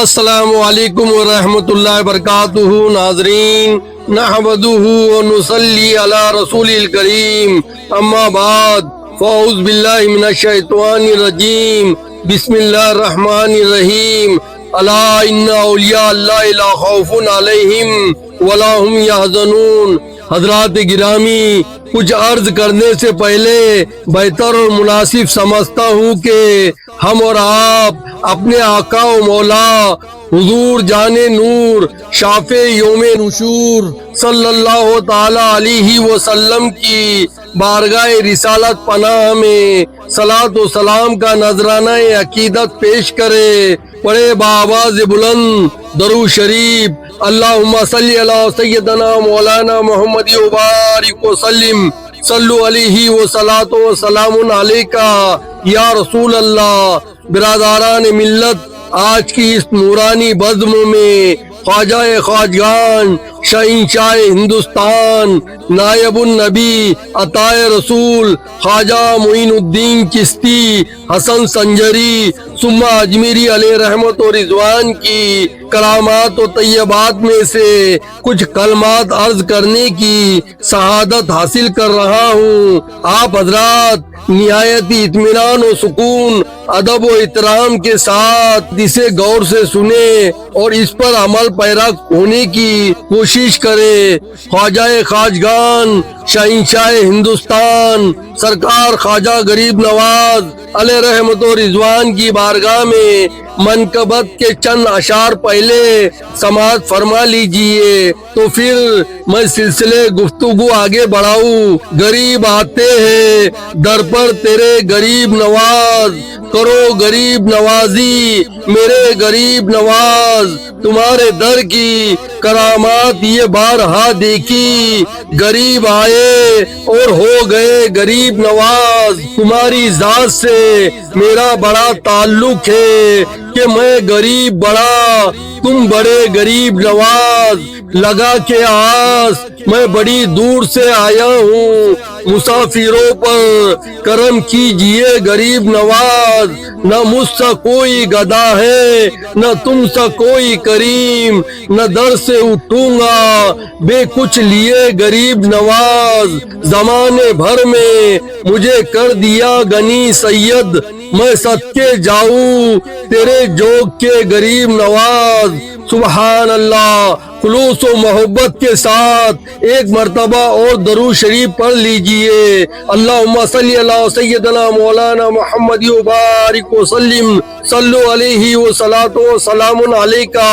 السلام علیکم ورحمۃ اللہ وبرکاتہ۔ ناظرین، نحمدہ ونصلی علی رسول الکریم، اما بعد، فاعوذ باللہ من الشیطان الرجیم، بسم اللہ الرحمن الرحیم۔ الا ان اولیاء اللہ لا خوف علیہم ولا هم یحزنون۔ حضرات گرامی، کچھ عرض کرنے سے پہلے بہتر اور مناسب سمجھتا ہوں کہ ہم اور آپ اپنے آقا و مولا حضور جان نور شافع یوم نشور صلی اللہ تعالی علیہ وسلم کی بارگاہ رسالت پناہ میں صلاۃ و سلام کا نذرانہ عقیدت پیش کرے۔ پڑھے بآواز بلند درود شریف، اللہم صلی علی سیدنا مولانا محمد وبارک وسلم، صلو علیہ وصلاۃ وسلام علیکہ یا رسول اللہ۔ برادران ملت، آج کی اس نورانی بزم میں خواجہ خواجگان، شہنشاہ ہندوستان، نائب النبی، عطا رسول خواجہ معین الدین چشتی حسن سنجری ثم اجمیری علیہ رحمت و رضوان کی کرامات و طیبات میں سے کچھ کلمات عرض کرنے کی سعادت حاصل کر رہا ہوں۔ آپ حضرات نہایت اطمینان و سکون، ادب و احترام کے ساتھ اسے غور سے سنیں اور اس پر عمل پیرا ہونے کی کوشش کریں۔ خواجہ خواجگان، شہنشاہ ہندوستان، سرکار خواجہ غریب نواز علیہ رحمت و رضوان کی بارگاہ میں منقبت کے چند اشعار پہلے سماعت فرما لیجئے، تو پھر میں سلسلے گفتگو آگے بڑھاؤں۔ غریب آتے ہیں در پر تیرے غریب نواز، کرو غریب نوازی میرے غریب نواز، تمہارے در کی کرامات یہ بارہا دیکھی، غریب آئے اور ہو گئے غریب نواز، تمہاری ذات سے میرا بڑا تعلق ہے کہ میں غریب بڑا، تم بڑے غریب نواز، لگا کے آس میں بڑی دور سے آیا ہوں، مسافروں پر کرم کیجئے غریب نواز، نہ مجھ سا کوئی گدا ہے نہ تم سا کوئی کریم، نہ در سے اٹھوں گا بے کچھ لیے غریب نواز، زمانے بھر میں مجھے کر دیا غنی سید، میں صدقے جاؤں تیرے جوگ کے غریب نواز۔ سبحان اللہ۔ خلوص و محبت کے ساتھ ایک مرتبہ اور درود شریف پڑھ لیجئے۔ اللہم صلی علی سیدنا مولانا محمد وبارک وسلم، صلو علیہ وصلاۃ وسلام علیکہ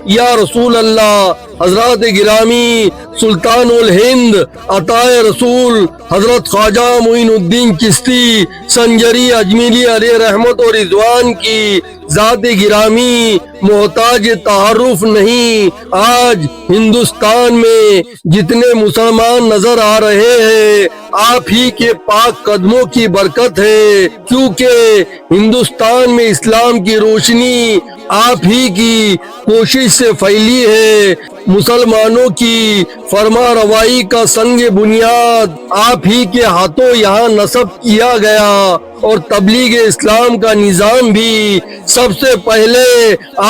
یا رسول اللہ۔ حضرات گرامی، سلطان الہند عطا رسول حضرت خواجہ معین الدین چشتی سنجری اجمیری علیہ رحمت و رضوان کی ذات گرامی محتاج تعارف نہیں۔ آج ہندوستان میں جتنے مسلمان نظر آ رہے ہیں آپ ہی کے پاک قدموں کی برکت ہے، کیونکہ ہندوستان میں اسلام کی روشنی آپ ہی کی کوشش سے پھیلی ہے۔ مسلمانوں کی فرما روائی کا سنگ بنیاد آپ ہی کے ہاتھوں یہاں نصب کیا گیا، اور تبلیغ اسلام کا نظام بھی سب سے پہلے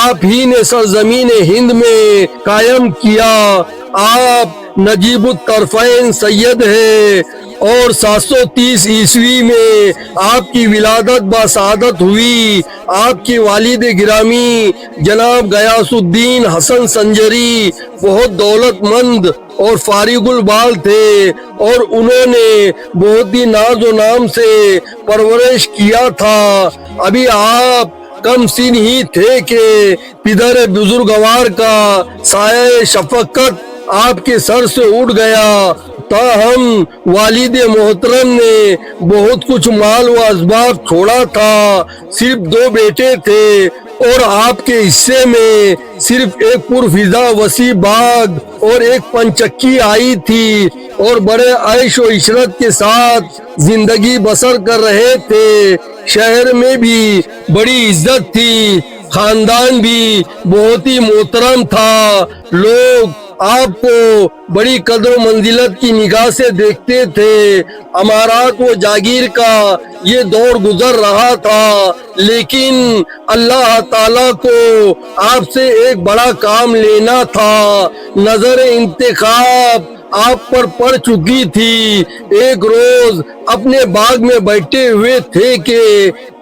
آپ ہی نے سرزمین ہند میں قائم کیا۔ آپ نجیب الطرفین سید ہے، اور 730 عیسوی میں آپ کی ولادت بسعادت ہوئی۔ آپ کے والد گرامی جناب غیاث الدین حسن سنجری بہت دولت مند اور فارغ البال تھے، اور انہوں نے بہت ہی ناز و نام سے پرورش کیا تھا۔ ابھی آپ کم سن ہی تھے کہ پدر بزرگوار کا سایہ شفقت آپ کے سر سے اٹھ گیا، تاہم والد محترم نے بہت کچھ مال و اسباب چھوڑا تھا، صرف 2 بیٹے تھے، اور آپ کے حصے میں صرف ایک پرفضا وسیع باغ اور ایک پنچکی آئی تھی، اور بڑے عیش و عشرت کے ساتھ زندگی بسر کر رہے تھے۔ شہر میں بھی بڑی عزت تھی، خاندان بھی بہت ہی محترم تھا، لوگ آپ کو بڑی قدر و منزلت کی نگاہ سے دیکھتے تھے۔ امارات و جاگیر کا یہ دور گزر رہا تھا، لیکن اللہ تعالیٰ کو آپ سے ایک بڑا کام لینا تھا۔ نظر انتخاب آپ پر پڑ چکی تھی۔ ایک روز اپنے باغ میں بیٹھے ہوئے تھے کہ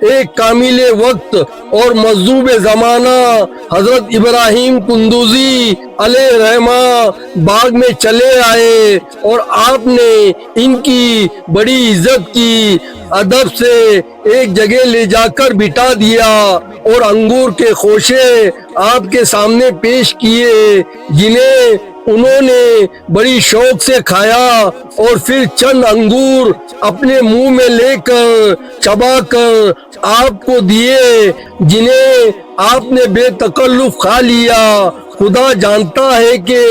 ایک کامل وقت اور مجذوب زمانہ حضرت ابراہیم قندوزی علیہ رحمہ باغ میں چلے آئے اور آپ نے ان کی بڑی عزت کی، ادب سے ایک جگہ لے جا کر بٹھا دیا اور انگور کے خوشے آپ کے سامنے پیش کیے، جنہیں انہوں نے بڑی شوق سے کھایا اور پھر چند انگور اپنے منہ میں لے کر چبا کر آپ کو دیے، جنہیں آپ نے بے تکلف کھا لیا۔ خدا جانتا ہے کہ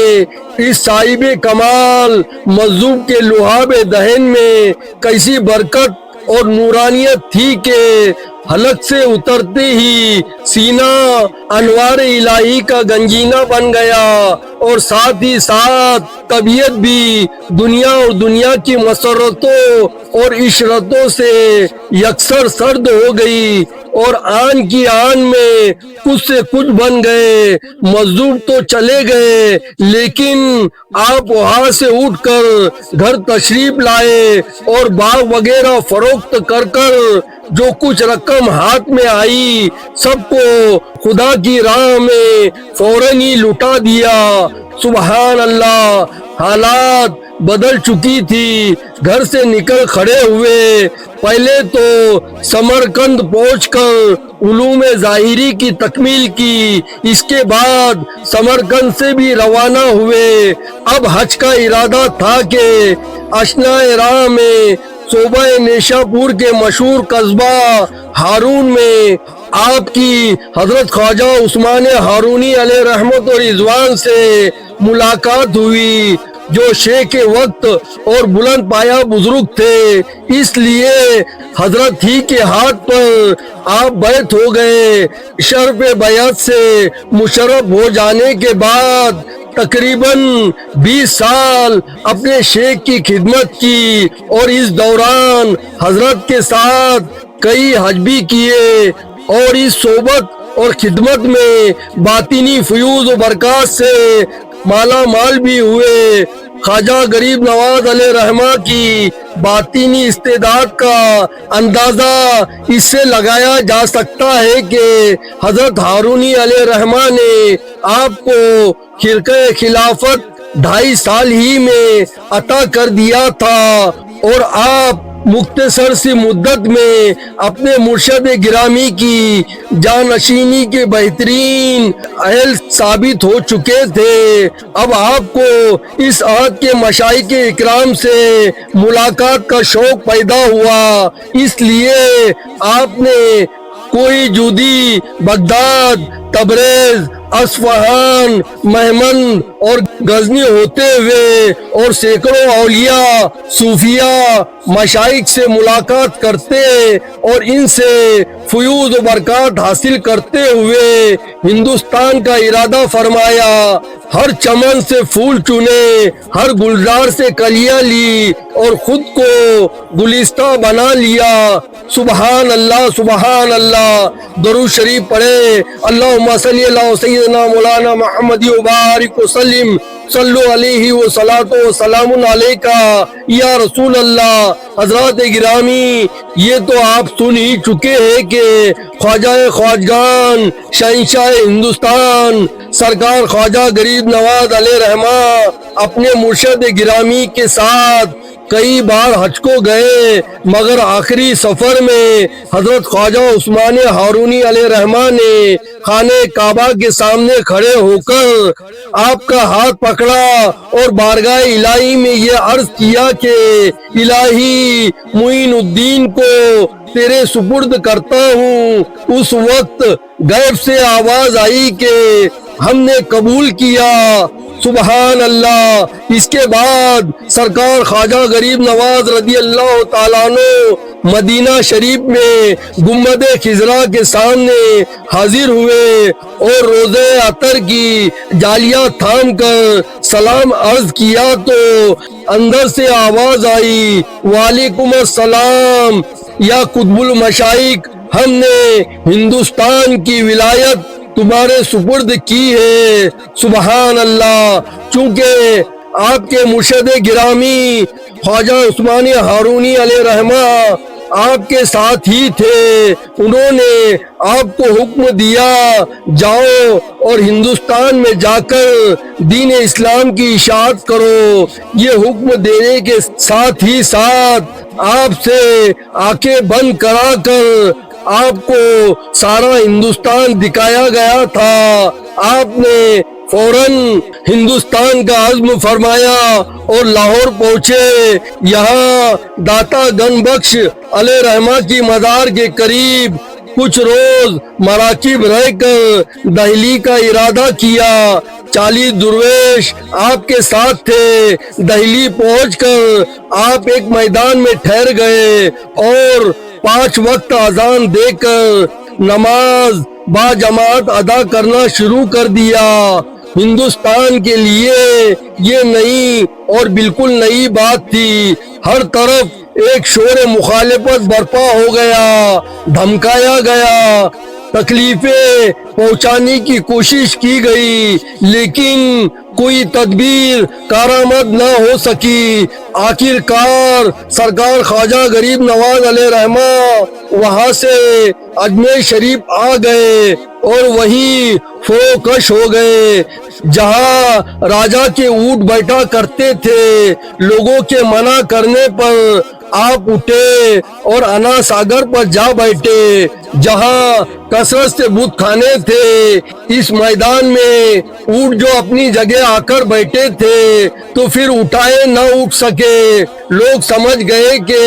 اس صاحب کمال مجذوب کے لعاب دہن میں کیسی برکت اور نورانیت تھی کہ حلق سے اترتے ہی سینہ انوار الہی کا گنجینہ بن گیا، اور ساتھ ہی ساتھ طبیعت بھی دنیا اور دنیا کی مسرتوں اور عشرتوں سے یکسر سرد ہو گئی، اور آن کی آن میں کچھ سے کچھ بن گئے۔ مجذوب تو چلے گئے، لیکن آپ وہاں سے اٹھ کر گھر تشریف لائے اور باغ وغیرہ فروخت کر کر جو کچھ رقم ہاتھ میں آئی سب کو خدا کی راہ میں فوراً ہی لٹا دیا۔ سبحان اللہ، حالات بدل چکی تھی۔ گھر سے نکل کھڑے ہوئے، پہلے تو سمرقند پہنچ کر علوم ظاہری کی تکمیل کی، اس کے بعد سمرقند سے بھی روانہ ہوئے۔ اب حج کا ارادہ تھا کہ اشنائے راہ میں صوبہ نیشا پور کے مشہور قصبہ ہارون میں آپ کی حضرت خواجہ عثمان ہارونی علیہ رحمت و رضوان سے ملاقات ہوئی، جو شیخ وقت اور بلند پایہ بزرگ تھے، اس لیے حضرت ہی کے ہاتھ پر آپ بیعت ہو گئے۔ شرف بیعت سے مشرف ہو جانے کے بعد تقریباً 20 سال اپنے شیخ کی خدمت کی، اور اس دوران حضرت کے ساتھ کئی حج بھی کیے، اور اس صحبت اور خدمت میں باطنی فیوز و برکات سے مالا مال بھی ہوئے۔ خواجہ غریب نواز علیہ رحمہ کی باطنی استعداد کا اندازہ اس سے لگایا جا سکتا ہے کہ حضرت ہارونی علیہ رحمہ نے آپ کو خرقہ خلافت 2.5 سال ہی میں عطا کر دیا تھا، اور آپ مختصر سی مدت میں اپنے مرشد گرامی کی جانشینی کے بہترین اہل ثابت ہو چکے تھے۔ اب آپ کو اس عہد کے مشائخ اکرام سے ملاقات کا شوق پیدا ہوا، اس لیے آپ نے کوئی Jude, Baghdad, Tabrez, Isfahan, Mohmand اور غزنی ہوتے ہوئے اور سینکڑوں اولیاء، صوفیاء، مشائخ سے ملاقات کرتے اور ان سے فیوز و برکات حاصل کرتے ہوئے ہندوستان کا ارادہ فرمایا۔ ہر چمن سے پھول چنے، ہر گلزار سے کلیاں لی اور خود کو گلستہ بنا لیا۔ سبحان اللہ، سبحان اللہ۔ درود شریف پڑھے۔ اللہم صلی اللہ سیدنا مولانا محمد وبارک وسلم، صلو علیہ وصلاۃ وسلام علیکہ یا رسول اللہ۔ حضرات گرامی، یہ تو آپ سن ہی چکے ہیں کہ خواجہ خواجگان، شہنشاہ ہندوستان، سرکار خواجہ غریب نواز علیہ رحمہ اپنے مرشد گرامی کے ساتھ کئی بار حج کو گئے، مگر آخری سفر میں حضرت خواجہ عثمان ہارونی علیہ رحمہ نے خانہ کعبہ کے سامنے کھڑے ہو کر آپ کا ہاتھ پکڑا اور بارگاہ الہی میں یہ عرض کیا کہ الہی، معین الدین کو تیرے سپرد کرتا ہوں۔ اس وقت غیب سے آواز آئی کہ ہم نے قبول کیا۔ سبحان اللہ۔ اس کے بعد سرکار خواجہ غریب نواز رضی اللہ تعالیٰ عنہ مدینہ شریف میں گنبد خضرا کے سامنے حاضر ہوئے اور روزے عطر کی جالیاں تھام کر سلام عرض کیا تو اندر سے آواز آئی، وعلیکم السلام یا قطب المشائق، ہم نے ہندوستان کی ولایت تمہارے سپرد کی ہے۔ سبحان اللہ۔ چونکہ آپ کے مرشد گرامی خواجہ عثمان ہارونی علیہ رحمہ آپ کے ساتھ ہی تھے، انہوں نے آپ کو حکم دیا جاؤ اور ہندوستان میں جا کر دین اسلام کی اشاعت کرو۔ یہ حکم دینے کے ساتھ ہی ساتھ آپ سے آنکھیں بند کرا کر آپ کو سارا ہندوستان دکھایا گیا تھا۔ آپ نے فوراً ہندوستان کا عزم فرمایا اور لاہور پہنچے۔ یہاں داتا گن بخش علیہ رحمہ کی مزار کے قریب کچھ روز مراقب رہ کر دہلی کا ارادہ کیا۔ 40 درویش آپ کے ساتھ تھے۔ دہلی پہنچ کر آپ ایک میدان میں ٹھہر گئے اور 5 وقت اذان دے کر نماز با جماعت ادا کرنا شروع کر دیا۔ ہندوستان کے لیے یہ نئی اور بالکل نئی بات تھی۔ ہر طرف ایک شور مخالفت برپا ہو گیا، دھمکایا گیا، تکلیفیں پہنچانے کی کوشش کی گئی، لیکن کوئی تدبیر کارآمد نہ ہو سکی۔ آخر کار سرکار خواجہ غریب نواز علیہ رحمہ وہاں سے اجمیر شریف آ گئے اور وہیں فروکش ہو گئے جہاں راجا کے اونٹ بیٹھا کرتے تھے۔ لوگوں کے منع کرنے پر آپ اٹھے اور انا ساگر پر جا بیٹھے جہاں کثرت سے بت خانے تھے۔ اس میدان میں اونٹ جو اپنی جگہ آ کر بیٹھے تھے تو پھر اٹھائے نہ اٹھ سکے۔ لوگ سمجھ گئے کہ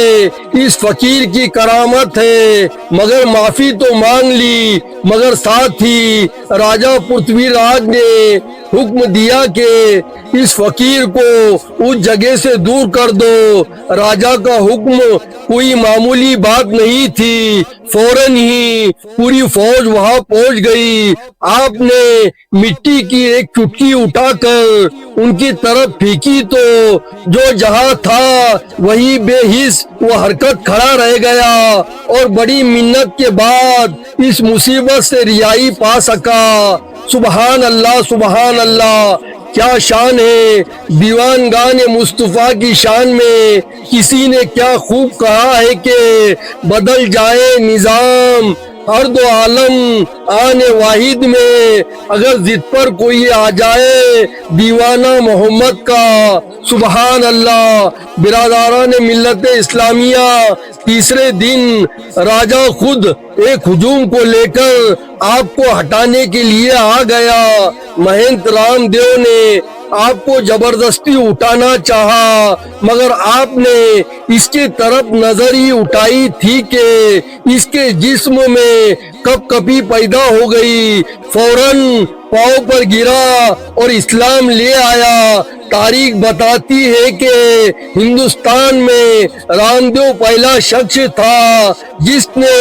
اس فقیر کی کرامت ہے، مگر معافی تو مانگ لی، مگر ساتھ ہی راجہ پرتھوی راج نے حکم دیا کہ اس فقیر کو اس جگہ سے دور کر دو۔ راجہ کا حکم کوئی معمولی بات نہیں تھی۔ فوراً ہی پوری فوج وہاں پہنچ گئی۔ آپ نے مٹی کی ایک چٹکی اٹھا کر ان کی طرف پھینکی تو جو جہاں تھا وہی بے حس و حرکت کھڑا رہ گیا اور بڑی منت کے بعد اس مصیبت سے رہائی پا سکا۔ سبحان اللہ، سبحان اللہ، کیا شان ہے دیوان گان مصطفیٰ کی شان میں۔ کسی نے کیا خوب کہا ہے کہ بدل جائے نظام ہر دو عالم آنے واحد میں، اگر ضد پر کوئی آ جائے دیوانہ محمد کا۔ سبحان اللہ۔ برادران ملت اسلامیہ، تیسرے دن راجہ خود ایک ہجوم کو لے کر آپ کو ہٹانے کے لیے آ گیا۔ مہنت رام دیو نے آپ کو زبردستی اٹھانا چاہا، مگر آپ نے اس کے طرف نظر ہی اٹھائی تھی کہ اس کے جسم میں کپ کپی پیدا ہو گئی۔ فوراً پاؤں پر گرا اور اسلام لے آیا۔ تاریخ بتاتی ہے کہ ہندوستان میں رام دیو پہلا شخص تھا جس نے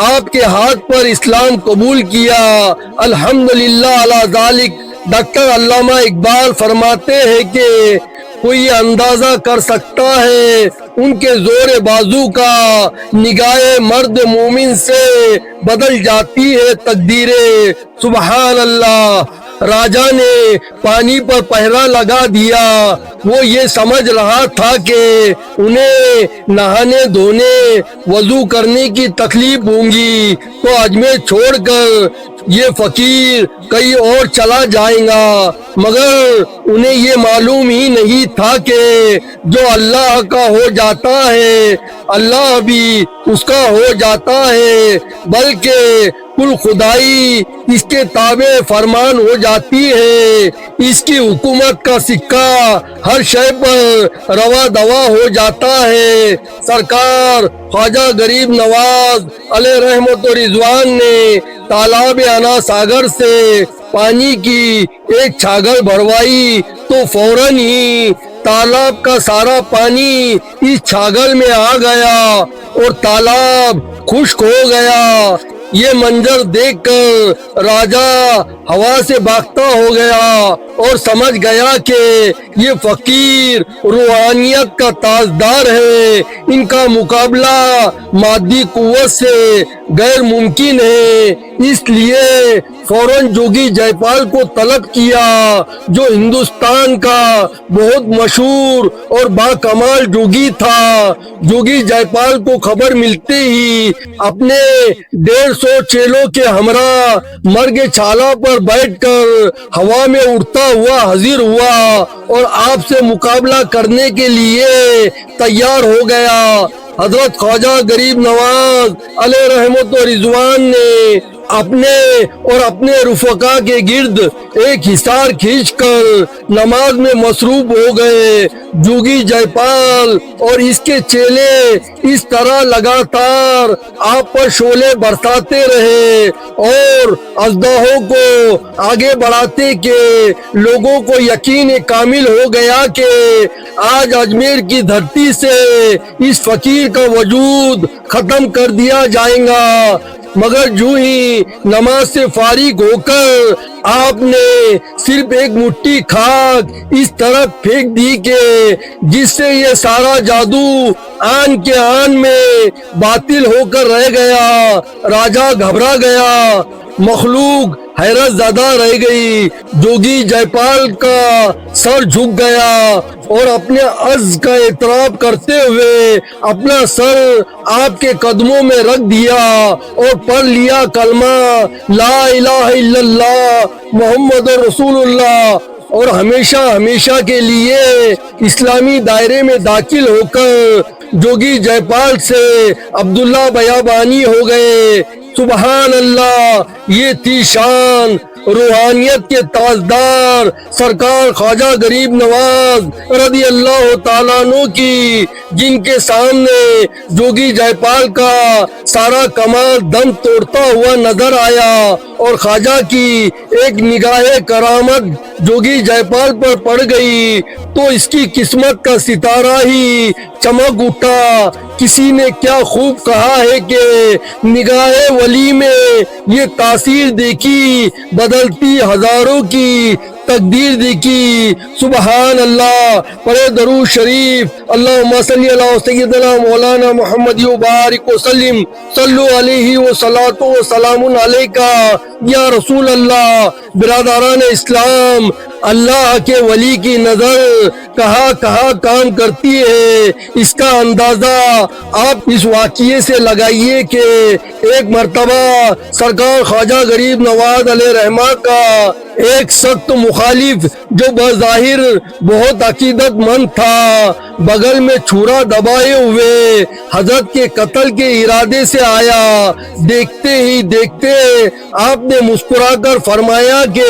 آپ کے ہاتھ پر اسلام قبول کیا۔ الحمدللہ علی ذالک۔ ڈاکٹر علامہ اقبال فرماتے ہیں کہ کوئی اندازہ کر سکتا ہے ان کے زور بازو کا، نگاہ مرد مومن سے بدل جاتی ہے تقدیریں۔ سبحان اللہ۔ راجا نے پانی پر پہرا لگا دیا۔ وہ یہ سمجھ رہا تھا کہ انہیں نہانے دھونے وضو کرنے کی تکلیف ہوں گی تو اجمیر چھوڑ کر یہ فقیر کہیں اور چلا جائے گا، مگر انہیں یہ معلوم ہی نہیں تھا کہ جو اللہ کا ہو جاتا ہے اللہ بھی اس کا ہو جاتا ہے، بلکہ کل خدائی اس کے تابع فرمان ہو جاتی ہے۔ اس کی حکومت کا سکہ ہر شے پر روا دوا ہو جاتا ہے۔ سرکار خواجہ غریب نواز علیہ رحمت و رضوان نے تالاب انا ساگر سے پانی کی ایک چھاگل بھروائی تو فوراً ہی تالاب کا سارا پانی اس چھاگل میں آ گیا اور تالاب خشک ہو گیا۔ یہ منظر دیکھ کر راجا ہوا سے بھاگتا ہو گیا اور سمجھ گیا کہ یہ فقیر روحانیت کا تاجدار ہے، ان کا مقابلہ مادی قوت سے غیر ممکن ہے۔ اس لیے فوراً جوگی جے پال کو طلب کیا، جو ہندوستان کا بہت مشہور اور باکمال جوگی تھا۔ جوگی جے پال کو خبر ملتے ہی اپنے 150 چیلوں کے ہمراہ مرگ چھالا پر بیٹھ کر ہوا میں اڑتا ہوا حاضر ہوا اور آپ سے مقابلہ کرنے کے لیے تیار ہو گیا۔ حضرت خواجہ غریب نواز علیہ رحمت و رضوان نے اپنے اور اپنے رفقا کے گرد ایک حصار کھینچ کر نماز میں مصروف ہو گئے۔ جوگی جے پال اور اس کے چیلے اس طرح لگاتار آپ پر شعلے برساتے رہے اور اژدہوں کو آگے بڑھاتے کہ لوگوں کو یقین کامل ہو گیا کہ آج اجمیر کی دھرتی سے اس فقیر کا وجود ختم کر دیا جائے گا۔ مگر جو ہی نماز سے فارغ ہو کر آپ نے صرف ایک مٹھی خاک اس طرف پھینک دی کہ جس سے یہ سارا جادو آن کے آن میں باطل ہو کر رہ گیا، راجا گھبرا گیا، مخلوق حیرت زدہ رہ گئی۔ جوگی جے پال کا سر جھک گیا اور اپنے عجز کا اعتراف کرتے ہوئے اپنا سر آپ کے قدموں میں رکھ دیا اور پڑھ لیا کلمہ لا الہ الا اللہ محمد رسول اللہ، اور ہمیشہ ہمیشہ کے لیے اسلامی دائرے میں داخل ہو کر جوگی جے پال سے عبداللہ بیابانی ہو گئے۔ سبحان اللہ، یہ تھی شان روحانیت کے تاجدار سرکار خواجہ غریب نواز رضی اللہ تعالیٰ عنہ کی، جن کے سامنے جوگی جے پال کا سارا کمال دم توڑتا ہوا نظر آیا اور خواجہ کی ایک نگاہ کرامت جوگی جے پال پر پڑ گئی تو اس کی قسمت کا ستارہ ہی چمک اٹھا۔ کسی نے کیا خوب کہا ہے کہ نگاہ ولی میں یہ تاثیر دیکھی، بدلتی ہزاروں کی تقدیر دیکھی۔ سبحان اللہ، پڑھے درود شریف، اللہم صلی علی سیدنا مولانا محمد وبارک وسلم، صلو علیہ وصلاۃ وسلام علیکہ یا رسول اللہ۔ برادران اسلام، اللہ کے ولی کی نظر کہاں کہاں کام کرتی ہے، اس کا اندازہ آپ اس واقعے سے لگائیے کہ ایک مرتبہ سرکار خواجہ غریب نواز علیہ رحمہ کا ایک سخت مخالف جو بظاہر بہت عقیدت مند تھا، بغل میں چھرا دبائے ہوئے حضرت کے قتل کے ارادے سے آیا۔ دیکھتے ہی دیکھتے آپ نے مسکرا کر فرمایا کہ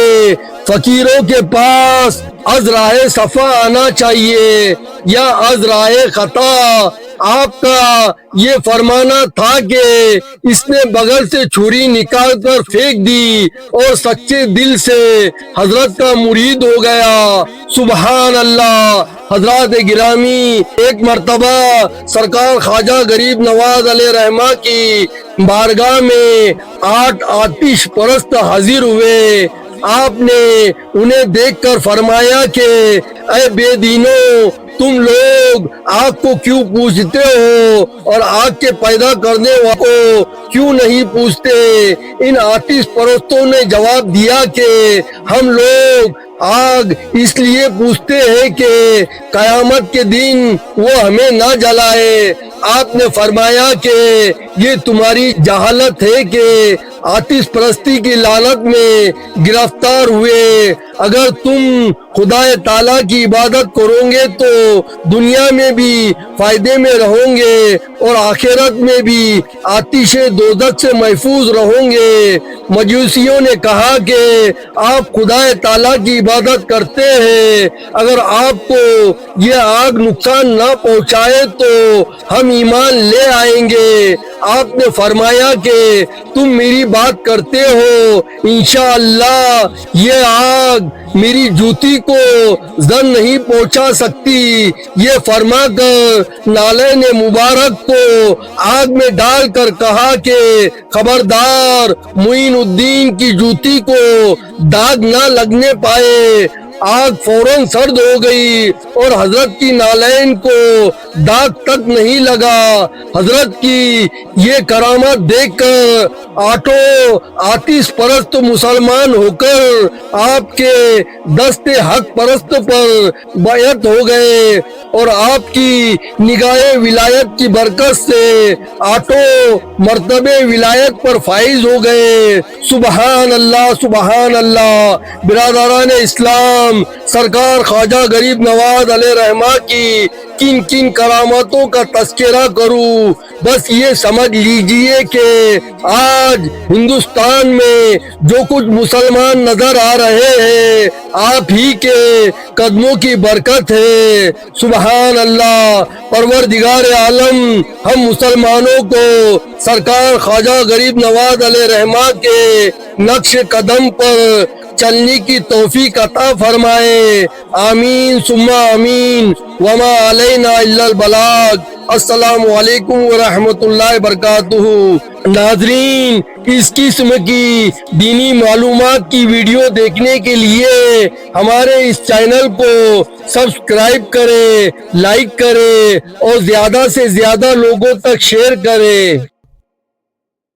فقیروں کے پاس از راہ صفا آنا چاہیے یا از راہ خطا۔ آپ کا یہ فرمانا تھا کہ اس نے بغل سے چھری نکال کر پھینک دی اور سچے دل سے حضرت کا مرید ہو گیا۔ سبحان اللہ۔ حضرات گرامی، ایک مرتبہ سرکار خواجہ غریب نواز علیہ رحمہ کی بارگاہ میں 8 آتش پرست حاضر ہوئے۔ آپ نے انہیں دیکھ کر فرمایا کہ اے بے دینوں، تم لوگ آگ کو کیوں پوجتے ہو اور آگ کے پیدا کرنے والوں کو کیوں نہیں پوجتے؟ ان آتش پرستوں نے جواب دیا کہ ہم لوگ آگ اس لیے پوجتے ہیں کہ قیامت کے دن وہ ہمیں نہ جلائے۔ آپ نے فرمایا کہ یہ تمہاری جہالت ہے کہ آتش پرستی کی لعنت میں گرفتار ہوئے۔ اگر تم خدا تعالیٰ کی عبادت کرو گے تو دنیا میں بھی فائدے میں رہو گے اور آخرت میں بھی آتش دوزخ سے محفوظ رہو گے۔ مجوسیوں نے کہا کہ آپ خدا تعالیٰ کی عبادت کرتے ہیں، اگر آپ کو یہ آگ نقصان نہ پہنچائے تو ہم ایمان لے آئیں گے۔ آپ نے فرمایا کہ تم میری بات کرتے ہو انشاءاللہ یہ آگ میری جوتی کو زن نہیں پہنچا سکتی، یہ فرما کر نالین مبارک کو آگ میں ڈال کر کہا کہ خبردار معین الدین کی جوتی کو داغ نہ لگنے پائے۔ آگ فوراً سرد ہو گئی اور حضرت کی نالین کو داغ تک نہیں لگا۔ حضرت کی یہ کرامت دیکھ کر آتش پرست مسلمان ہو کر آپ کے دست حق پرست پر بیعت ہو گئے اور آپ کی نگاہ ولایت کی برکت سے مرتبہ ولایت پر فائز ہو گئے۔ سبحان اللہ سبحان اللہ۔ برادران اسلام، سرکار خواجہ غریب نواز علیہ رحمہ کی کن کن کرامتوں کا تذکرہ کروں، بس یہ سمجھ لیجئے کہ آج ہندوستان میں جو کچھ مسلمان نظر آ رہے ہیں آپ ہی کے قدموں کی برکت ہے۔ سبحان اللہ۔ پروردگار عالم ہم مسلمانوں کو سرکار خواجہ غریب نواز علیہ رحمہ کے نقش قدم پر چلنے کی توفیق عطا فرمائے، آمین ثم آمین۔ وما علینا الا البلاغ۔ السلام علیکم ورحمۃ اللہ وبرکاتہ۔ ناظرین، اس قسم کی دینی معلومات کی ویڈیو دیکھنے کے لیے ہمارے اس چینل کو سبسکرائب کریں، لائک کریں اور زیادہ سے زیادہ لوگوں تک شیئر کریں۔